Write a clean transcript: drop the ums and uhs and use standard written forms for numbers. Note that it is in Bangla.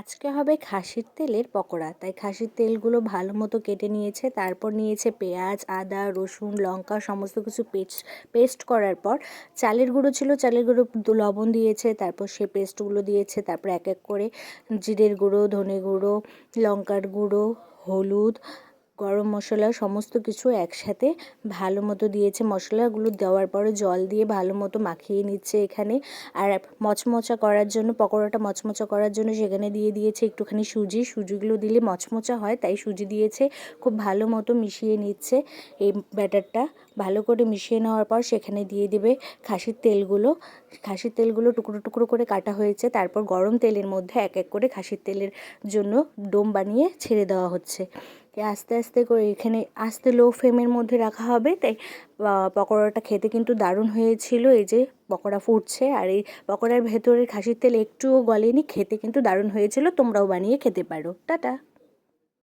আজকে হবে খাসির তেলের পকোড়া। তাই খাসির তেলগুলো ভালো মতো কেটে নিয়েছে, তারপর নিয়েছে পেঁয়াজ, আদা, রসুন, লঙ্কা সমস্ত কিছু পেস্ট করার পর চালের গুঁড়ো ছিল, চালের গুঁড়ো লবণ দিয়েছে, তারপর সে পেস্টগুলো দিয়েছে, তারপর এক এক করে জিরের গুঁড়ো, ধনে গুঁড়ো, লঙ্কার গুঁড়ো, হলুদ, গরম মশলা সমস্ত কিছু একসাথে ভালো মতো দিয়েছে। মশলাগুলো দেওয়ার পরে জল দিয়ে ভালো মতো মাখিয়ে নিচ্ছে এখানে। আর মচমচা করার জন্য, পকোড়াটা মচমচা করার জন্য সেখানে দিয়ে দিয়েছে একটুখানি সুজিগুলো দিলে মচমচা হয়, তাই সুজি দিয়েছে। খুব ভালো মতো মিশিয়ে নিচ্ছে এই ব্যাটারটা। ভালো করে মিশিয়ে নেওয়ার পর সেখানে দিয়ে দেবে খাসির তেলগুলো টুকরো টুকরো করে কাটা হয়েছে। তারপর গরম তেলের মধ্যে এক এক করে খাসির তেলের জন্য ডোম বানিয়ে ছেড়ে দেওয়া হচ্ছে। আস্তে আস্তে করে এখানে লো ফ্লেমের মধ্যে রাখা হবে। তাই পকোড়াটা খেতে কিন্তু দারুণ হয়েছিল। এই যে পকোড়া ফুটছে, আর এই পকোড়ার ভেতরের খাসির তেল একটুও গলেনি, খেতে কিন্তু দারুণ হয়েছিল। তোমরাও বানিয়ে খেতে পারো। টাটা।